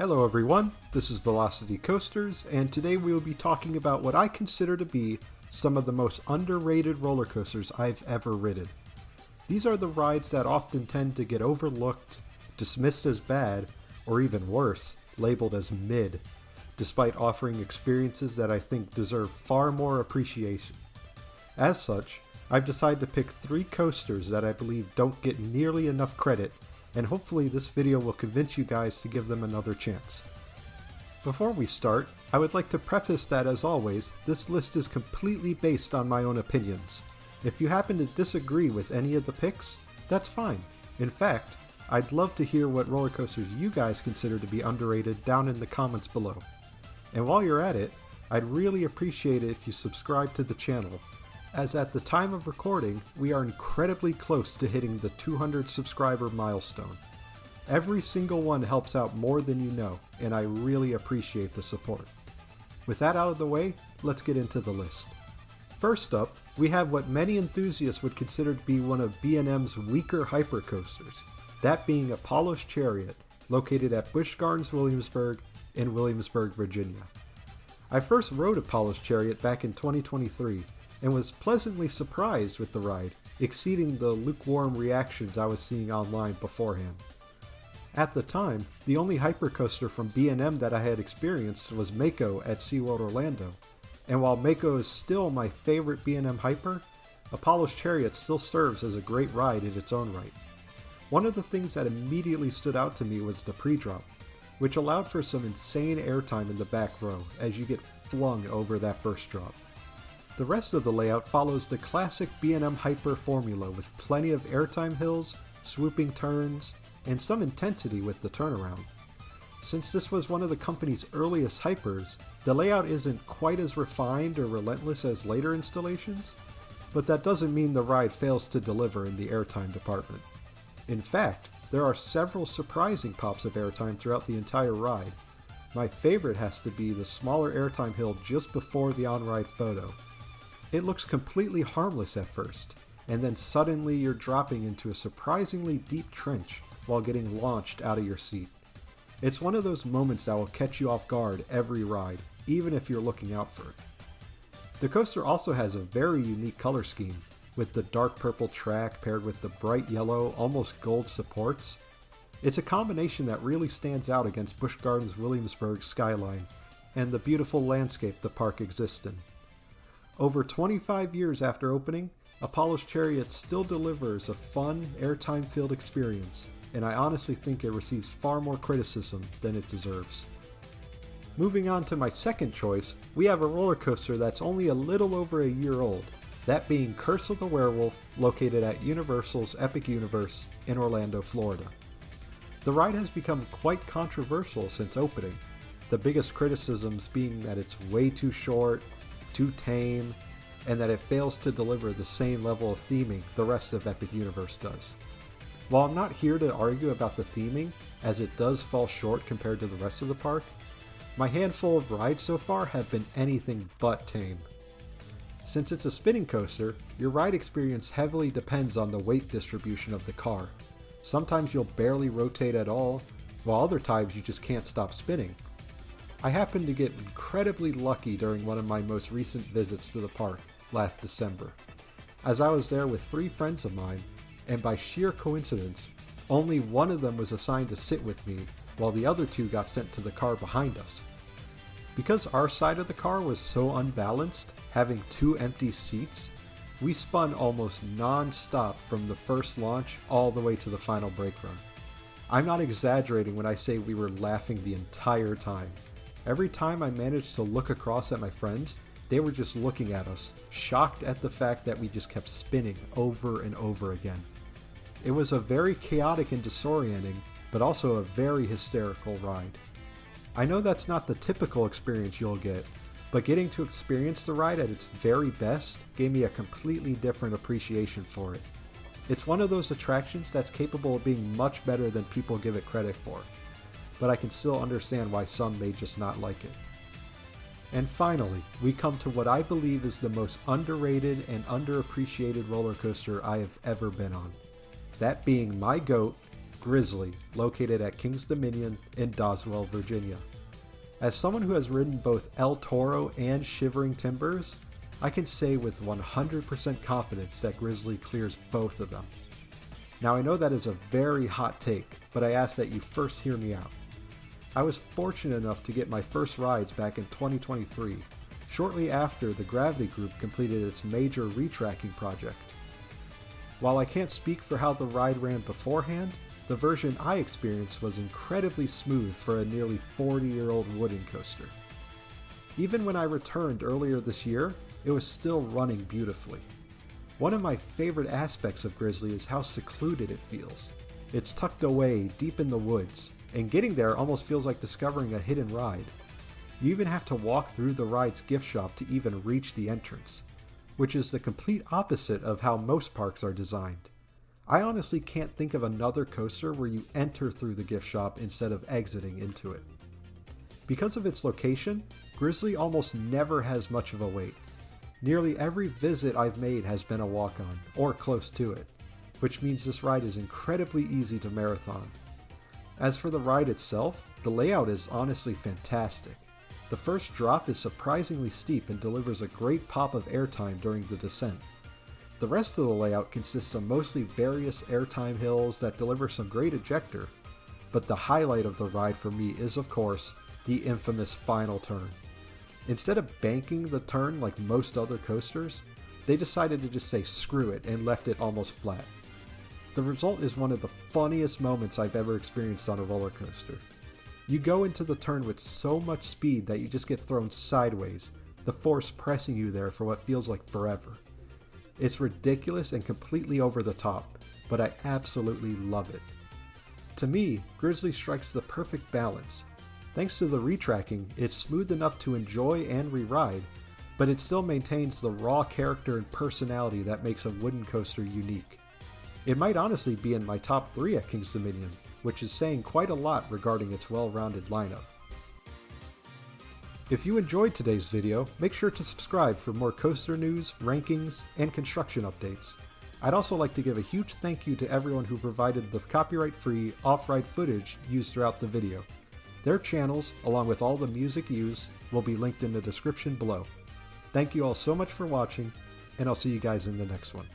Hello everyone, this is Velocity Coasters, and today we will be talking about what I consider to be some of the most underrated roller coasters I've ever ridden. These are the rides that often tend to get overlooked, dismissed as bad, or even worse, labeled as mid, despite offering experiences that I think deserve far more appreciation. As such, I've decided to pick 3 coasters that I believe don't get nearly enough credit, and hopefully this video will convince you guys to give them another chance. Before we start, I would like to preface that, as always, this list is completely based on my own opinions. If you happen to disagree with any of the picks, that's fine. In fact, I'd love to hear what roller coasters you guys consider to be underrated down in the comments below. And while you're at it, I'd really appreciate it if you subscribe to the channel, as at the time of recording, we are incredibly close to hitting the 200 subscriber milestone. Every single one helps out more than you know, and I really appreciate the support. With that out of the way, let's get into the list. First up, we have what many enthusiasts would consider to be one of B&M's weaker hypercoasters, that being Apollo's Chariot, located at Busch Gardens Williamsburg in Williamsburg, Virginia. I first rode Apollo's Chariot back in 2023, and was pleasantly surprised with the ride, exceeding the lukewarm reactions I was seeing online beforehand. At the time, the only hypercoaster from B&M that I had experienced was Mako at SeaWorld Orlando, and while Mako is still my favorite B&M hyper, Apollo's Chariot still serves as a great ride in its own right. One of the things that immediately stood out to me was the pre-drop, which allowed for some insane airtime in the back row as you get flung over that first drop. The rest of the layout follows the classic B&M Hyper formula with plenty of airtime hills, swooping turns, and some intensity with the turnaround. Since this was one of the company's earliest hypers, the layout isn't quite as refined or relentless as later installations, but that doesn't mean the ride fails to deliver in the airtime department. In fact, there are several surprising pops of airtime throughout the entire ride. My favorite has to be the smaller airtime hill just before the on-ride photo. It looks completely harmless at first, and then suddenly you're dropping into a surprisingly deep trench while getting launched out of your seat. It's one of those moments that will catch you off guard every ride, even if you're looking out for it. The coaster also has a very unique color scheme, with the dark purple track paired with the bright yellow, almost gold supports. It's a combination that really stands out against Busch Gardens Williamsburg skyline and the beautiful landscape the park exists in. Over 25 years after opening, Apollo's Chariot still delivers a fun, airtime-filled experience, and I honestly think it receives far more criticism than it deserves. Moving on to my second choice, we have a roller coaster that's only a little over a year old, that being Curse of the Werewolf, located at Universal's Epic Universe in Orlando, Florida. The ride has become quite controversial since opening, the biggest criticisms being that it's way too short, too tame, and that it fails to deliver the same level of theming the rest of Epic Universe does. While I'm not here to argue about the theming, as it does fall short compared to the rest of the park, my handful of rides so far have been anything but tame. Since it's a spinning coaster, your ride experience heavily depends on the weight distribution of the car. Sometimes you'll barely rotate at all, while other times you just can't stop spinning. I happened to get incredibly lucky during one of my most recent visits to the park last December, as I was there with 3 friends of mine, and by sheer coincidence, only one of them was assigned to sit with me while the other 2 got sent to the car behind us. Because our side of the car was so unbalanced, having 2 empty seats, we spun almost non-stop from the first launch all the way to the final brake run. I'm not exaggerating when I say we were laughing the entire time. Every time I managed to look across at my friends, they were just looking at us, shocked at the fact that we just kept spinning over and over again. It was a very chaotic and disorienting, but also a very hysterical ride. I know that's not the typical experience you'll get, but getting to experience the ride at its very best gave me a completely different appreciation for it. It's one of those attractions that's capable of being much better than people give it credit for, but I can still understand why some may just not like it. And finally, we come to what I believe is the most underrated and underappreciated roller coaster I have ever been on. That being my GOAT, Grizzly, located at King's Dominion in Doswell, Virginia. As someone who has ridden both El Toro and Shivering Timbers, I can say with 100% confidence that Grizzly clears both of them. Now I know that is a very hot take, but I ask that you first hear me out. I was fortunate enough to get my first rides back in 2023, shortly after the Gravity Group completed its major retracking project. While I can't speak for how the ride ran beforehand, the version I experienced was incredibly smooth for a nearly 40-year-old wooden coaster. Even when I returned earlier this year, it was still running beautifully. One of my favorite aspects of Grizzly is how secluded it feels. It's tucked away deep in the woods, and getting there almost feels like discovering a hidden ride. You even have to walk through the ride's gift shop to even reach the entrance, which is the complete opposite of how most parks are designed. I honestly can't think of another coaster where you enter through the gift shop instead of exiting into it. Because of its location, Grizzly almost never has much of a wait. Nearly every visit I've made has been a walk-on, or close to it, which means this ride is incredibly easy to marathon. As for the ride itself, the layout is honestly fantastic. The first drop is surprisingly steep and delivers a great pop of airtime during the descent. The rest of the layout consists of mostly various airtime hills that deliver some great ejector, but the highlight of the ride for me is, of course, the infamous final turn. Instead of banking the turn like most other coasters, they decided to just say screw it and left it almost flat. The result is one of the funniest moments I've ever experienced on a roller coaster. You go into the turn with so much speed that you just get thrown sideways, the force pressing you there for what feels like forever. It's ridiculous and completely over the top, but I absolutely love it. To me, Grizzly strikes the perfect balance. Thanks to the retracking, it's smooth enough to enjoy and re-ride, but it still maintains the raw character and personality that makes a wooden coaster unique. It might honestly be in my top 3 at King's Dominion, which is saying quite a lot regarding its well-rounded lineup. If you enjoyed today's video, make sure to subscribe for more coaster news, rankings, and construction updates. I'd also like to give a huge thank you to everyone who provided the copyright-free off-ride footage used throughout the video. Their channels, along with all the music used, will be linked in the description below. Thank you all so much for watching, and I'll see you guys in the next one.